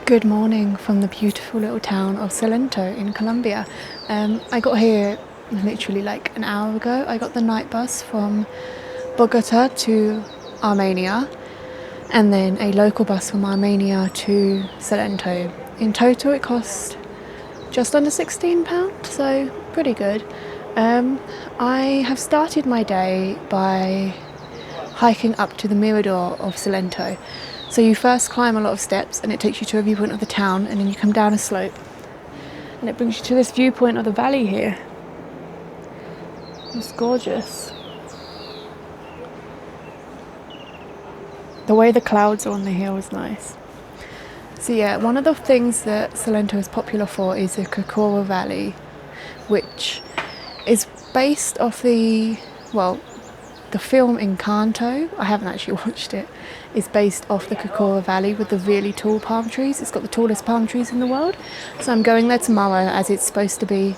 Good morning from the beautiful little town of Salento in Colombia. I got here literally like an hour ago. I got the night bus from Bogota to Armenia and then a local bus from Armenia to Salento. In total it cost just under £16, so pretty good. I have started my day by hiking up to the mirador of Salento. So you first climb a lot of steps and it takes you to a viewpoint of the town, and then you come down a slope and it brings you to this viewpoint of the valley here. It's gorgeous. The way the clouds are on the hill is nice. So yeah, one of the things that Salento is popular for is the Cocora Valley, which is based off the film Encanto. I haven't actually watched it. Is based off the Cocora Valley with the really tall palm trees. It's got the tallest palm trees in the world. So I'm going there tomorrow as it's supposed to be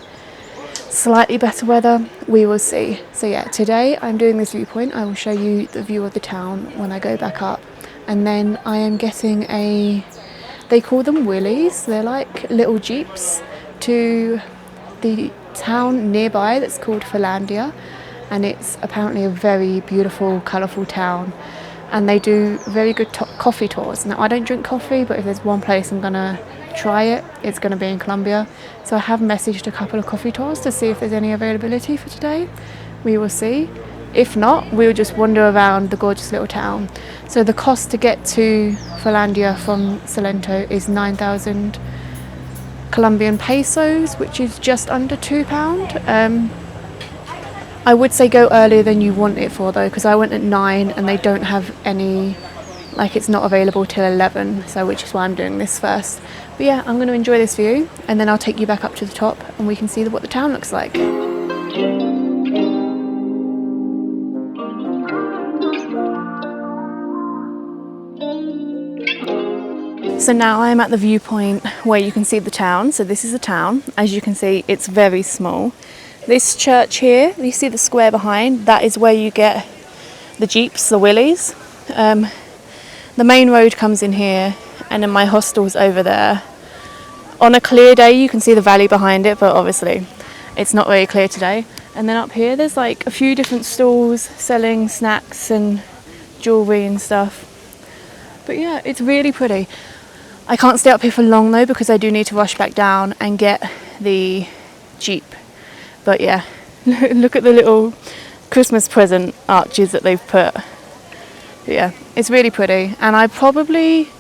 slightly better weather. We will see. So yeah, today I'm doing this viewpoint. I will show you the view of the town when I go back up. And then I am getting they call them willies. They're like little jeeps to the town nearby that's called Filandia. And it's apparently a very beautiful, colourful town. And they do very good coffee tours. Now, I don't drink coffee, but if there's one place I'm going to try it, it's going to be in Colombia. So I have messaged a couple of coffee tours to see if there's any availability for today. We will see. If not, we'll just wander around the gorgeous little town. So the cost to get to Filandia from Salento is 9,000 Colombian pesos, which is just under £2. I would say go earlier than you want it for though, because I went at 9 and they don't have any, like it's not available till 11, so which is why I'm doing this first. But yeah, I'm going to enjoy this view and then I'll take you back up to the top and we can see what the town looks like. So now I'm at the viewpoint where you can see the town. So this is the town. As you can see, it's very small. This church here, you see the square behind, that is where you get the jeeps, the willies. The main road comes in here and then my hostel's over there. On a clear day you can see the valley behind it, but obviously it's not very clear today. And then up here there's like a few different stalls selling snacks and jewellery and stuff. But yeah, it's really pretty. I can't stay up here for long though because I do need to rush back down and get the jeep. But yeah, look at the little Christmas present arches that they've put. But yeah, it's really pretty. And I probably,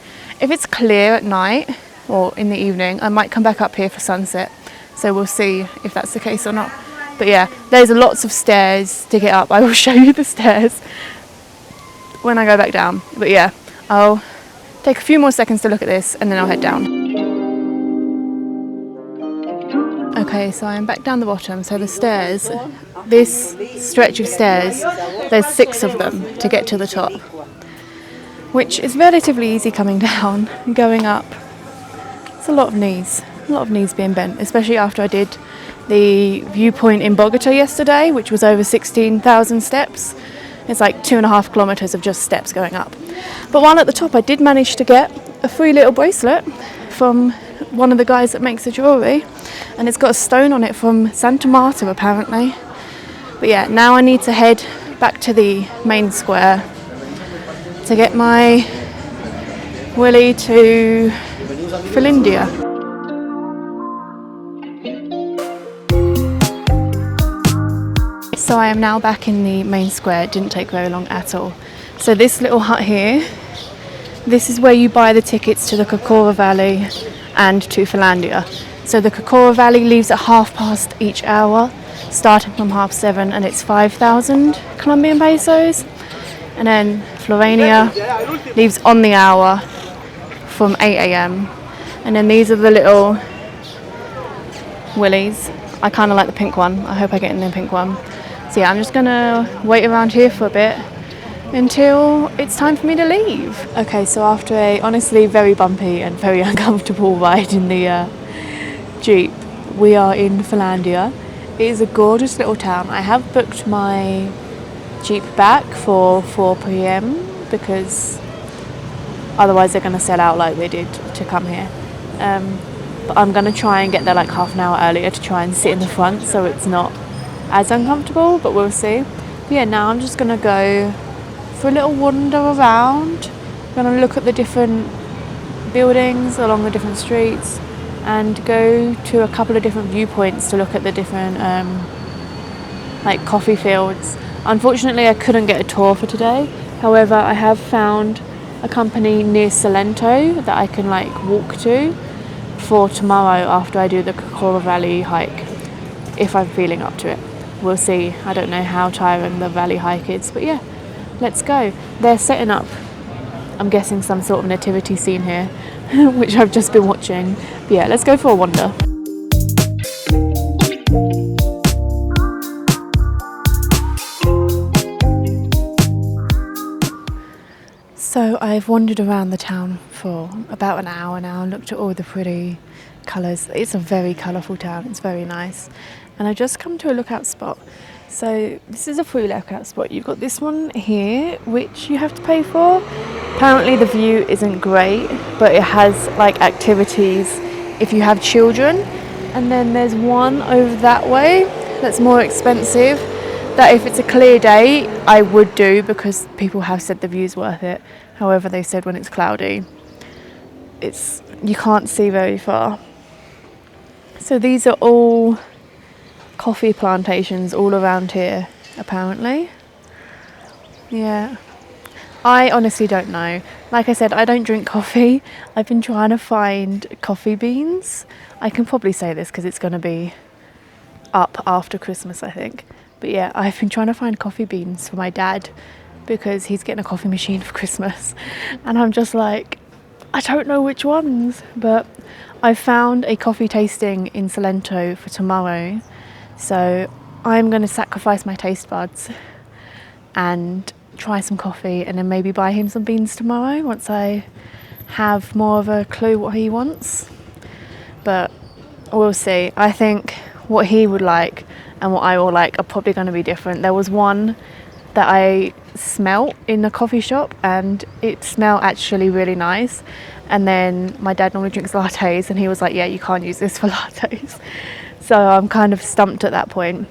if it's clear at night or in the evening, I might come back up here for sunset. So we'll see if that's the case or not. But yeah, there's lots of stairs to get up. I will show you the stairs when I go back down. But yeah, I'll take a few more seconds to look at this and then I'll head down. Okay, so I'm back down the bottom. So the stairs, this stretch of stairs, there's 6 of them to get to the top, which is relatively easy coming down and going up. It's a lot of knees being bent, especially after I did the viewpoint in Bogota yesterday, which was over 16,000 steps. It's like 2.5 kilometers of just steps going up. But while at the top, I did manage to get a free little bracelet from one of the guys that makes the jewellery, and it's got a stone on it from Santa Marta apparently. But yeah, now I need to head back to the main square to get my willy to Filandia. So I am now back in the main square. It didn't take very long at all. So this little hut here, this is where you buy the tickets to the Cocora Valley and to Filandia. So the Cocora Valley leaves at 7:30 each hour, starting from 7:30, and it's 5,000 Colombian pesos. And then Filandia leaves on the hour from 8 a.m. And then these are the little willies. I kind of like the pink one. I hope I get in the pink one. So yeah, I'm just gonna wait around here for a bit until it's time for me to leave. Okay, so after a honestly very bumpy and very uncomfortable ride in the Jeep, we are in Filandia. It is a gorgeous little town. I have booked my Jeep back for 4 p.m. because otherwise they're going to sell out like they did to come here. But I'm going to try and get there like half an hour earlier to try and sit in the front so it's not as uncomfortable, but we'll see. But yeah, now I'm just going to go for a little wander around. I'm going to look at the different buildings along the different streets and go to a couple of different viewpoints to look at the different like coffee fields. Unfortunately, I couldn't get a tour for today. However, I have found a company near Salento that I can like walk to for tomorrow after I do the Cocora Valley hike, if I'm feeling up to it. We'll see. I don't know how tiring the valley hike is, but yeah, let's go. They're setting up, I'm guessing, some sort of nativity scene here, which I've just been watching. But yeah, let's go for a wander. So I've wandered around the town for about an hour now and looked at all the pretty colours. It's a very colourful town, it's very nice. And I just come to a lookout spot. So this is a free lookout spot. You've got this one here, which you have to pay for. Apparently the view isn't great, but it has like activities if you have children. And then there's one over that way that's more expensive, that if it's a clear day I would do, because people have said the view's worth it. However, they said when it's cloudy you can't see very far. So these are all coffee plantations all around here, apparently. Yeah, I honestly don't know. Like I said, I don't drink coffee. I've been trying to find coffee beans. I can probably say this because it's going to be up after Christmas, I think. But yeah, I've been trying to find coffee beans for my dad because he's getting a coffee machine for Christmas. And I'm just like, I don't know which ones. But I found a coffee tasting in Salento for tomorrow. So I'm going to sacrifice my taste buds and try some coffee, and then maybe buy him some beans tomorrow once I have more of a clue what he wants. But we'll see. I think what he would like and what I will like are probably going to be different. There was one that I smelt in the coffee shop and it smelled actually really nice. And then my dad normally drinks lattes and he was like, yeah, you can't use this for lattes. So I'm kind of stumped at that point.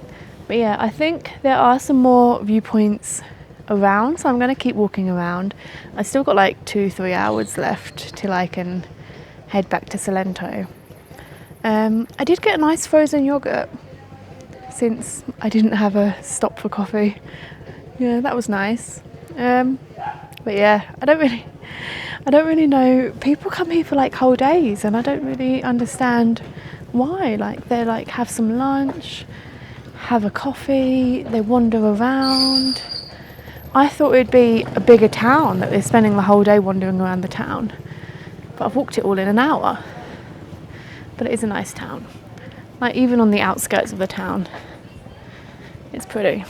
But yeah, I think there are some more viewpoints around, so I'm going to keep walking around. I still got like 2-3 hours left till I can head back to Salento. I did get a nice frozen yogurt since I didn't have a stop for coffee. Yeah, that was nice. But yeah, I don't really know. People come here for like whole days and I don't really understand why. Like they like have some lunch, have a coffee, they wander around. I thought it'd be a bigger town, that they're spending the whole day wandering around the town. But I've walked it all in an hour. But it is a nice town. Like even on the outskirts of the town, it's pretty.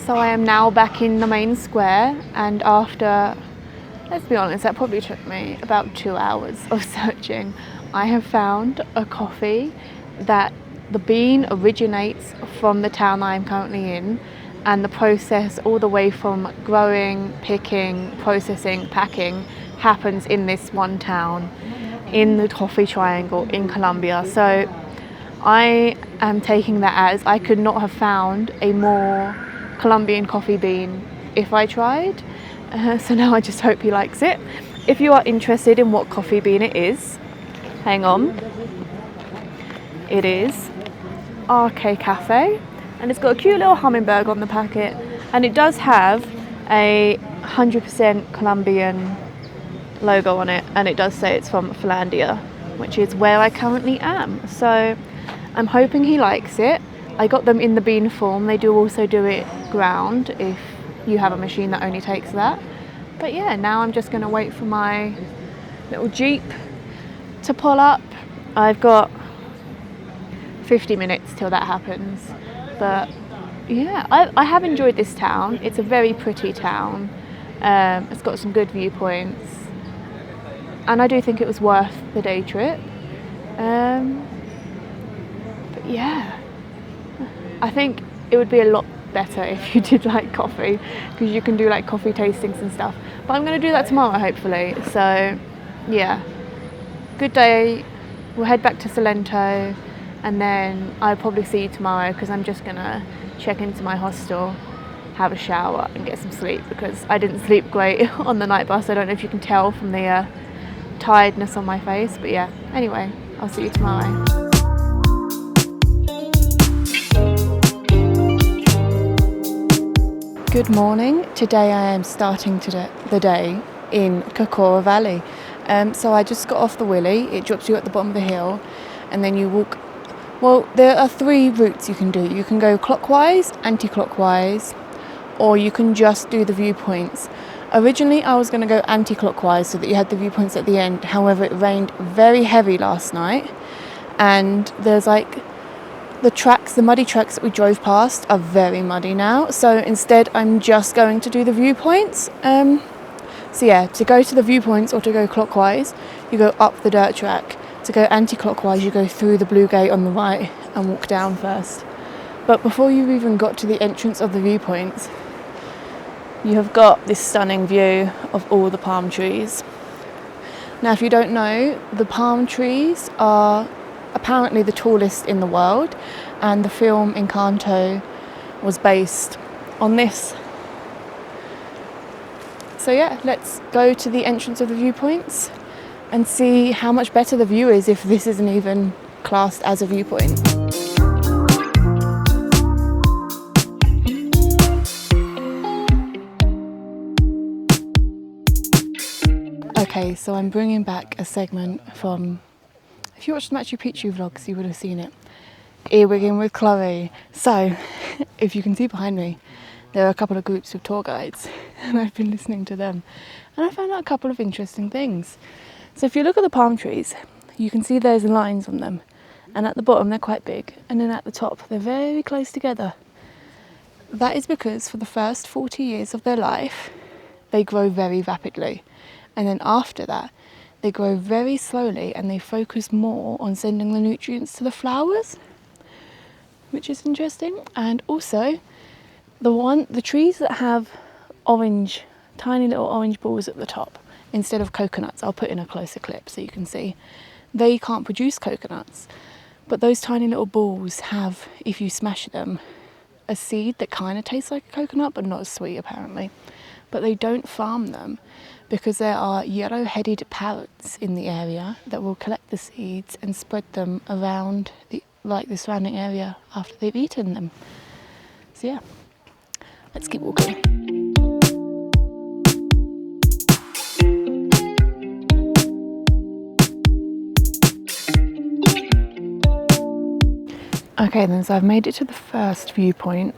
So I am now back in the main square, and after, let's be honest, that probably took me about 2 hours of searching, I have found a coffee that the bean originates from the town I am currently in, and the process all the way from growing, picking, processing, packing happens in this one town in the coffee triangle in Colombia. So I am taking that as I could not have found a more Colombian coffee bean if I tried. So now I just hope he likes it. If you are interested in what coffee bean it is, hang on. It is RK Cafe, and it's got a cute little hummingbird on the packet, and it does have a 100% Colombian logo on it, and it does say it's from Filandia, which is where I currently am. So I'm hoping he likes it. I got them in the bean form. They do also do it ground if you have a machine that only takes that. But yeah, now I'm just going to wait for my little Jeep to pull up. I've got 50 minutes till that happens. But yeah, I have enjoyed this town. It's a very pretty town. It's got some good viewpoints. And I do think it was worth the day trip. But yeah, I think it would be a lot better if you did like coffee, because you can do like coffee tastings and stuff. But I'm going to do that tomorrow, hopefully. So yeah, good day. We'll head back to Salento, and then I'll probably see you tomorrow, because I'm just going to check into my hostel, have a shower and get some sleep, because I didn't sleep great on the night bus. I don't know if you can tell from the tiredness on my face, but yeah, anyway, I'll see you tomorrow. Good morning. Today I am starting the day in Cocora Valley. So I just got off the willy. It drops you at the bottom of the hill, and then you walk. Well, there are 3 routes you can do. You can go clockwise, anti-clockwise, or you can just do the viewpoints. Originally I was going to go anti-clockwise so that you had the viewpoints at the end. However, it rained very heavy last night, and there's like the muddy tracks that we drove past are very muddy now. So instead I'm just going to do the viewpoints. So yeah, to go to the viewpoints or to go clockwise, you go up the dirt track. To go anti-clockwise, you go through the blue gate on the right and walk down first. But before you've even got to the entrance of the viewpoints, you have got this stunning view of all the palm trees. Now, if you don't know, the palm trees are apparently the tallest in the world, and the film Encanto was based on this. So yeah, let's go to the entrance of the viewpoints and see how much better the view is if this isn't even classed as a viewpoint. Okay, so I'm bringing back a segment from, if you watched Machu Picchu vlogs, you would have seen it. Earwigging with Chloe. So, if you can see behind me, there are a couple of groups of tour guides, and I've been listening to them, and I found out a couple of interesting things. So if you look at the palm trees, you can see there's lines on them, and at the bottom they're quite big, and then at the top they're very close together. That is because for the first 40 years of their life, they grow very rapidly, and then after that, they grow very slowly, and they focus more on sending the nutrients to the flowers, which is interesting. And also, the trees that have orange, tiny little orange balls at the top, instead of coconuts, I'll put in a closer clip so you can see, they can't produce coconuts. But those tiny little balls have, if you smash them, a seed that kind of tastes like a coconut, but not as sweet apparently. But they don't farm them, because there are yellow-headed parrots in the area that will collect the seeds and spread them around the surrounding area after they've eaten them. So yeah, let's keep walking. Okay then, so I've made it to the first viewpoint.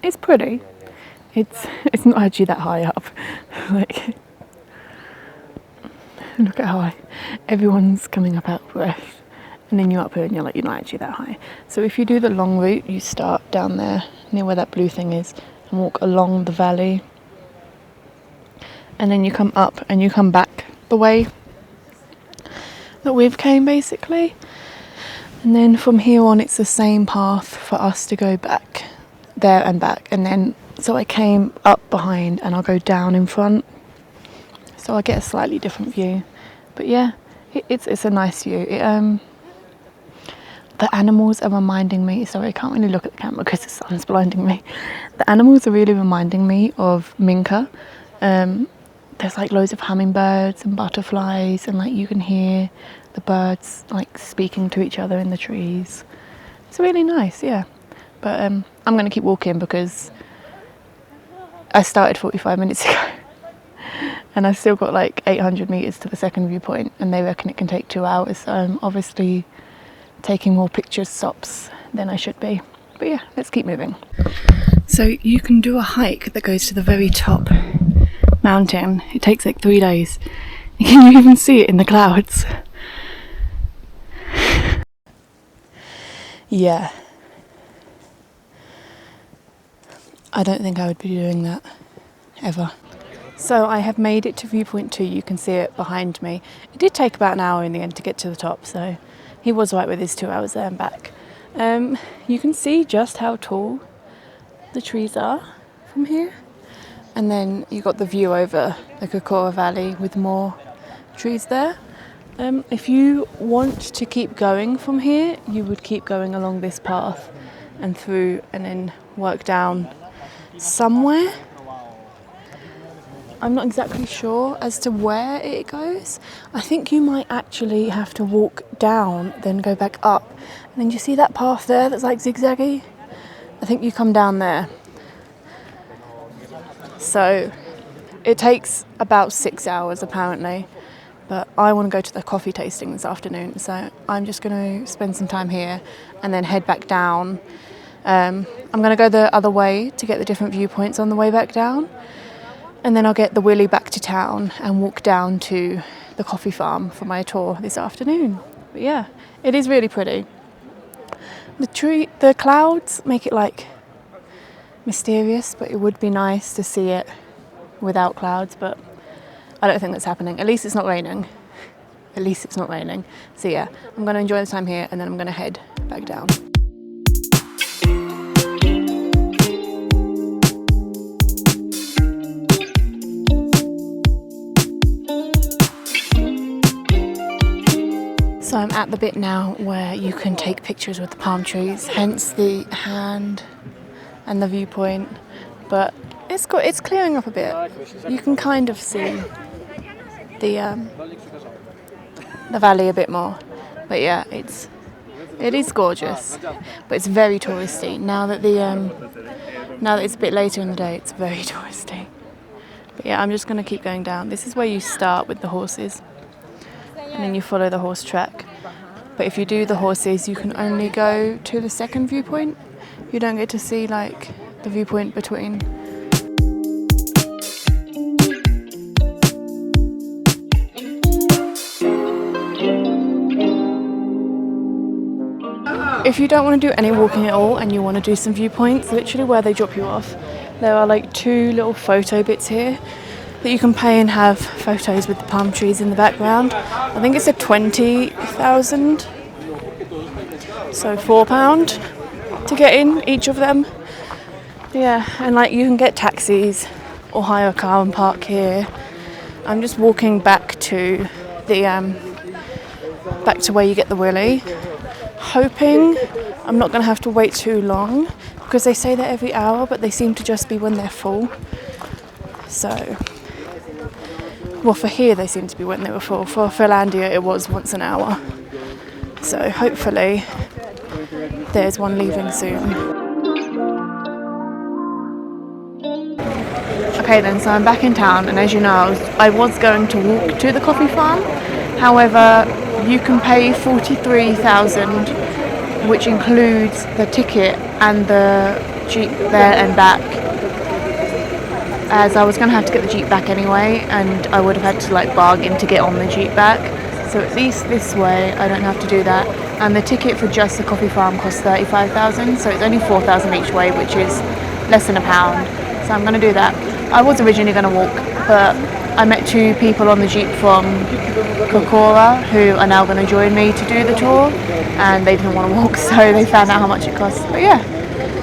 It's pretty. It's not actually that high up. Like, look at how everyone's coming up out of breath, and then you're up here and you're not actually that high. So if you do the long route, you start down there near where that blue thing is and walk along the valley, and then you come up and you come back the way that we've came basically, and then from here on it's the same path for us to go back there and back. And then so I came up behind and I'll go down in front, so I get a slightly different view. But yeah, it's a nice view. The animals are reminding me, sorry I can't really look at the camera because the sun's blinding me. The animals are really reminding me of Minka. There's like loads of hummingbirds and butterflies, and like you can hear the birds like speaking to each other in the trees. It's really nice, yeah. But I'm going to keep walking because I started 45 minutes ago and I've still got like 800 meters to the second viewpoint, and they reckon it can take 2 hours, so I'm obviously taking more picture stops than I should be. But yeah, let's keep moving. So you can do a hike that goes to the very top mountain. It takes like 3 days. Can you even see it in the clouds? Yeah. I don't think I would be doing that ever. So I have made it to viewpoint 2. You can see it behind me. It did take about an hour in the end to get to the top, so he was right with his 2 hours there and back. You can see just how tall the trees are from here. And then you got the view over the Cocora Valley with more trees there. If you want to keep going from here, you would keep going along this path and through and then work down somewhere. I'm not exactly sure as to where it goes. I think you might actually have to walk down, then go back up. And then you see that path there that's like zigzaggy? I think you come down there. So it takes about 6 hours apparently, but I want to go to the coffee tasting this afternoon, so I'm just going to spend some time here and then head back down. I'm going to go the other way to get the different viewpoints on the way back down, and then I'll get the Willy back to town and walk down to the coffee farm for my tour this afternoon. But yeah, it is really pretty. The clouds make it like mysterious, but it would be nice to see it without clouds, but I don't think that's happening. At least it's not raining. So yeah, I'm going to enjoy the time here and then I'm going to head back down. So I'm at the bit now where you can take pictures with the palm trees, hence the hand and the viewpoint, but it's clearing up a bit. You can kind of see the valley a bit more, but yeah, it is gorgeous, but it's very touristy now that it's a bit later in the day. It's very touristy, but yeah, I'm just going to keep going down. This is where you start with the horses and then you follow the horse track, but if you do the horses you can only go to the second viewpoint. You don't get to see like the viewpoint between. If you don't want to do any walking at all and you want to do some viewpoints, literally where they drop you off, there are like 2 little photo bits here that you can pay and have photos with the palm trees in the background. I think it's a 20,000, so £4 to get in each of them. Yeah, and like you can get taxis or hire a car and park here. I'm just walking back to the back to where you get the Willy, hoping I'm not going to have to wait too long because they say that every hour, but they seem to just be when they're full. So, well, for here they seem to be when they were full. For Filandia it was once an hour. So hopefully there's one leaving soon. Okay then, so I'm back in town, and as you know, I was going to walk to the coffee farm. However, you can pay 43,000, which includes the ticket and the jeep there and back. As I was going to have to get the jeep back anyway, and I would have had to like bargain to get on the jeep back. So at least this way I don't have to do that. And the ticket for just the coffee farm costs 35,000, so it's only 4,000 each way, which is less than £1. So I'm going to do that. I was originally going to walk, but I met 2 people on the jeep from Cocora who are now going to join me to do the tour, and they didn't want to walk, so they found out how much it costs. But yeah,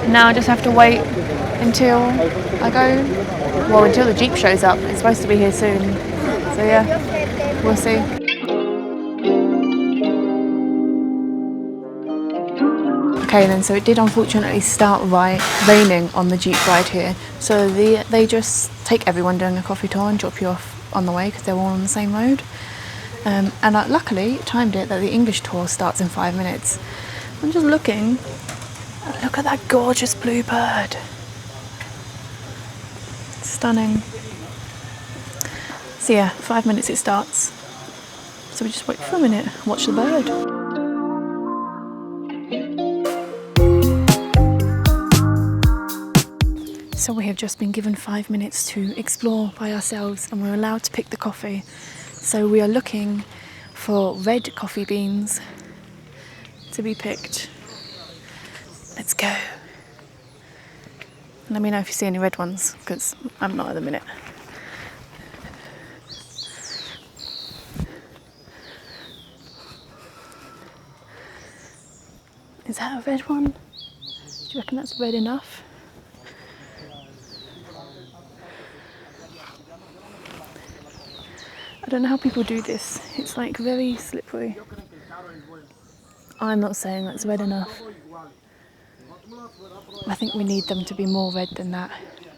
now I just have to wait until I go, well, until the jeep shows up. It's supposed to be here soon, so yeah, we'll see. Okay then, so it did unfortunately start raining on the jeep ride here, so they just take everyone doing a coffee tour and drop you off on the way because they're all on the same road. And I luckily timed it that the English tour starts in 5 minutes. I'm just looking, look at that gorgeous blue bird. Stunning. So yeah, 5 minutes it starts. So we just wait for a minute, watch the bird. So we have just been given 5 minutes to explore by ourselves, and we're allowed to pick the coffee. So we are looking for red coffee beans to be picked. Let's go. Let me know if you see any red ones, because I'm not at the minute. that a red one? Do you reckon that's red enough? I don't know how people do this. It's like very slippery. I'm not saying that's red enough. I think we need them to be more red than that.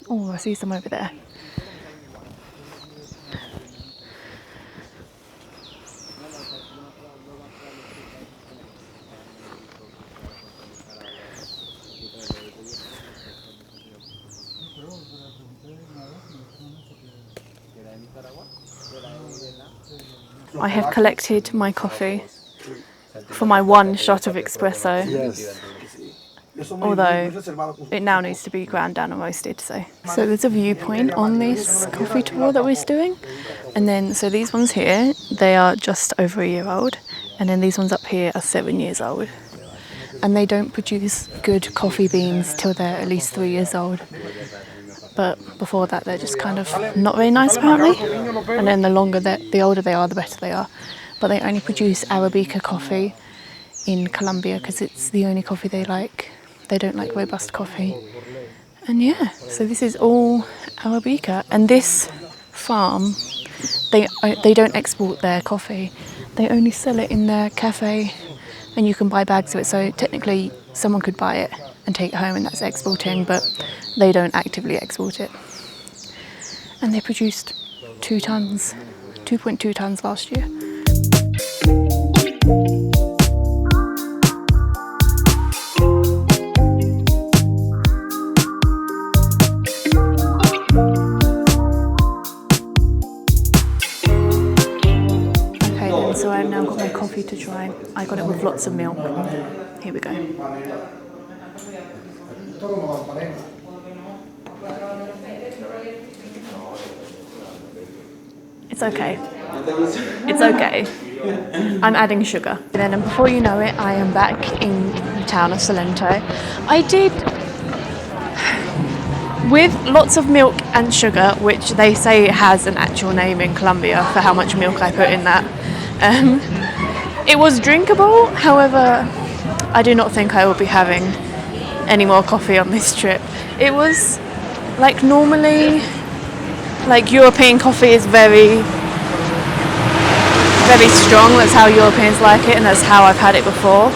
Oh, I see some over there. I have collected my coffee for my one shot of espresso. Yes. Although it now needs to be ground down and roasted. So there's a viewpoint on this coffee tour that we're doing, and then so these ones here, they are just over a year old, and then these ones up here are 7 years old, and they don't produce good coffee beans till they're at least 3 years old. But before that, they're just kind of not very nice apparently, and then the older they are, the better they are. But they only produce Arabica coffee in Colombia because it's the only coffee they like. They don't like robust coffee. And yeah, so this is all Arabica. And this farm, they don't export their coffee. They only sell it in their cafe, and you can buy bags of it. So technically someone could buy it and take it home, and that's exporting, but they don't actively export it. And they produced 2.2 tons last year. So I've now got my coffee to try. I got it with lots of milk. Here we go. It's okay. It's okay. I'm adding sugar. And before you know it, I am back in the town of Salento. I did with lots of milk and sugar, which they say has an actual name in Colombia for how much milk I put in that. It was drinkable, however, I do not think I will be having any more coffee on this trip. It was like normally, like European coffee is very, very strong. That's how Europeans like it, and that's how I've had it before.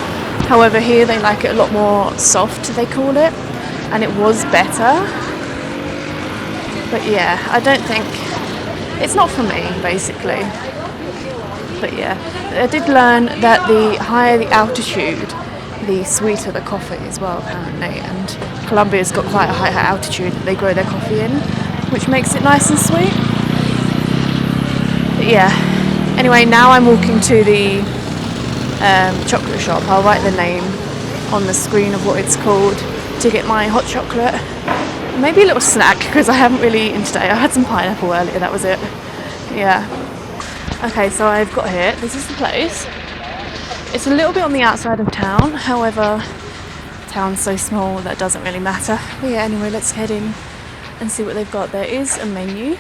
However, here they like it a lot more soft, they call it, and it was better. But yeah, I don't think, it's not for me, basically. But yeah, I did learn that the higher the altitude, the sweeter the coffee as well, apparently. And Colombia's got quite a high altitude that they grow their coffee in, which makes it nice and sweet. But yeah, anyway, now I'm walking to the chocolate shop. I'll write the name on the screen of what it's called to get my hot chocolate. Maybe a little snack, because I haven't really eaten today. I had some pineapple earlier, that was it. Yeah. Okay, so I've got here, this is the place. It's a little bit on the outside of town, however, town's so small that doesn't really matter. But yeah, anyway, let's head in and see what they've got. There is a menu.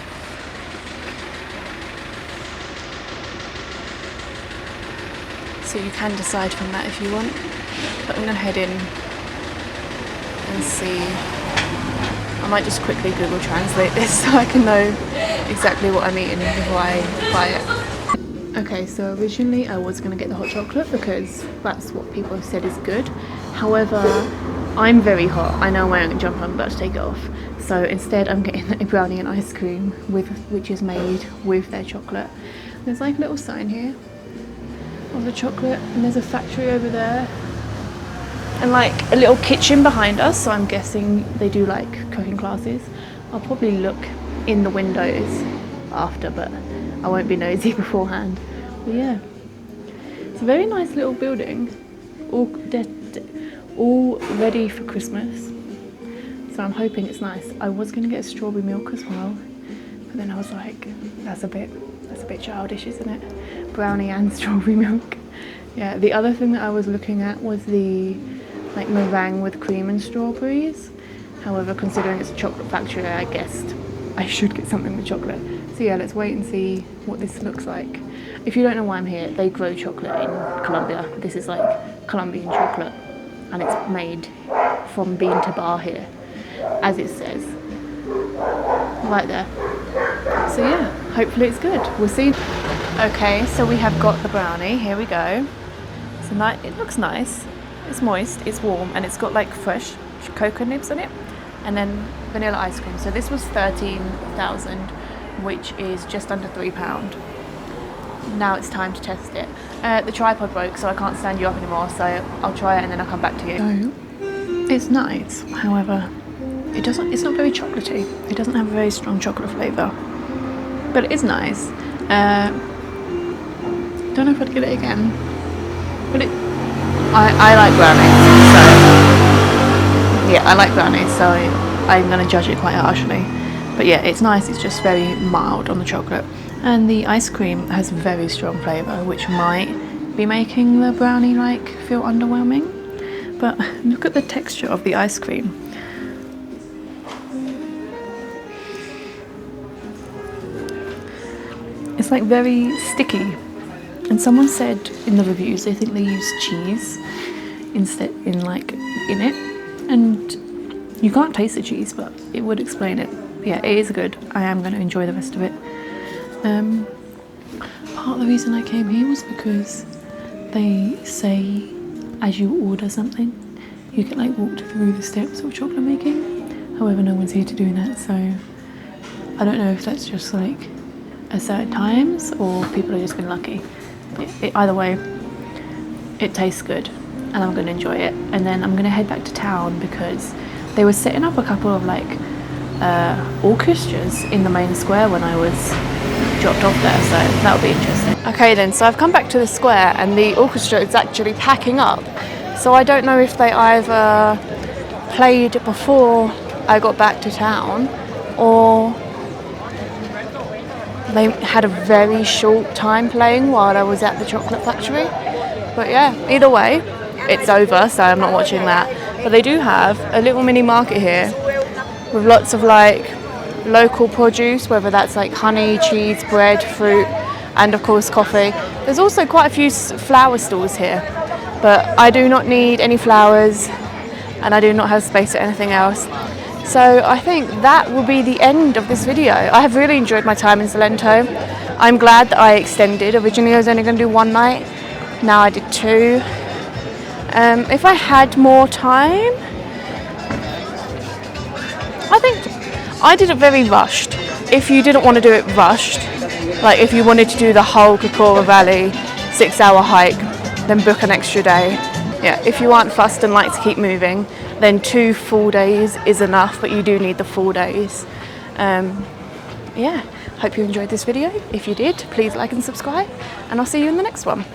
So you can decide from that if you want. But I'm going to head in and see. I might just quickly Google Translate this so I can know exactly what I'm eating before I buy it. Okay, so originally I was going to get the hot chocolate because that's what people have said is good. However, I'm very hot. I know my own jumper, I'm about to take it off. So instead I'm getting a brownie and ice cream which is made with their chocolate. There's like a little sign here of the chocolate, and there's a factory over there. And like a little kitchen behind us, so I'm guessing they do like cooking classes. I'll probably look in the windows after, but I won't be nosy beforehand. But yeah, it's a very nice little building, all ready for Christmas. So I'm hoping it's nice. I was going to get a strawberry milk as well, but then I was like, that's a bit childish, isn't it? Brownie and strawberry milk. Yeah, the other thing that I was looking at was the like meringue with cream and strawberries. However, considering it's a chocolate factory, I guessed I should get something with chocolate. So yeah, let's wait and see what this looks like. If you don't know why I'm here, they grow chocolate in Colombia. This is like Colombian chocolate. and it's made from bean to bar here, as it says right there. So yeah, hopefully it's good. We'll see. Okay, so we have got the brownie. Here we go. So it looks nice. It's moist, it's warm, and it's got like fresh cocoa nibs on it, and then vanilla ice cream. So this was 13,000, which is just under £3. Now it's time to test it. The tripod broke, so I can't stand you up anymore, so I'll try it and then I'll come back to you. So it's nice, however it's not very chocolatey. It doesn't have a very strong chocolate flavour, but it is nice. Don't know if I'd get it again, but I like brownies, so yeah, I like brownies, so I'm going to judge it quite harshly. But yeah, it's nice. It's just very mild on the chocolate, and the ice cream has very strong flavour, which might be making the brownie like feel underwhelming. But look at the texture of the ice cream. It's like very sticky, and someone said in the reviews they think they use cheese instead in it, and you can't taste the cheese, but it would explain it. Yeah, it is good. I am going to enjoy the rest of it. Part of the reason I came here was because they say as you order something you get like walked through the steps of chocolate making. However, no one's here to do that, so I don't know if that's just like at certain times or people have just been lucky. Either way, it tastes good and I'm going to enjoy it. And then I'm going to head back to town because they were setting up a couple of like orchestras in the main square when I was dropped off there, so that'll be interesting. Okay then, so I've come back to the square and the orchestra is actually packing up, so I don't know if they either played before I got back to town or they had a very short time playing while I was at the chocolate factory. But yeah, either way, it's over, so I'm not watching that. But they do have a little mini market here with lots of like local produce, whether that's like honey, cheese, bread, fruit, and of course coffee. There's also quite a few flower stalls here, but I do not need any flowers and I do not have space for anything else. So I think that will be the end of this video. I have really enjoyed my time in Salento. I'm glad that I extended. Originally I was only going to do one night, now I did 2. If I had more time, I think I did it very rushed. If you didn't want to do it rushed, like if you wanted to do the whole Cocora Valley 6-hour hike, then book an extra day. Yeah, if you aren't fussed and like to keep moving, then 2 full days is enough, but you do need the full days. Yeah, hope you enjoyed this video. If you did, please like and subscribe, and I'll see you in the next one.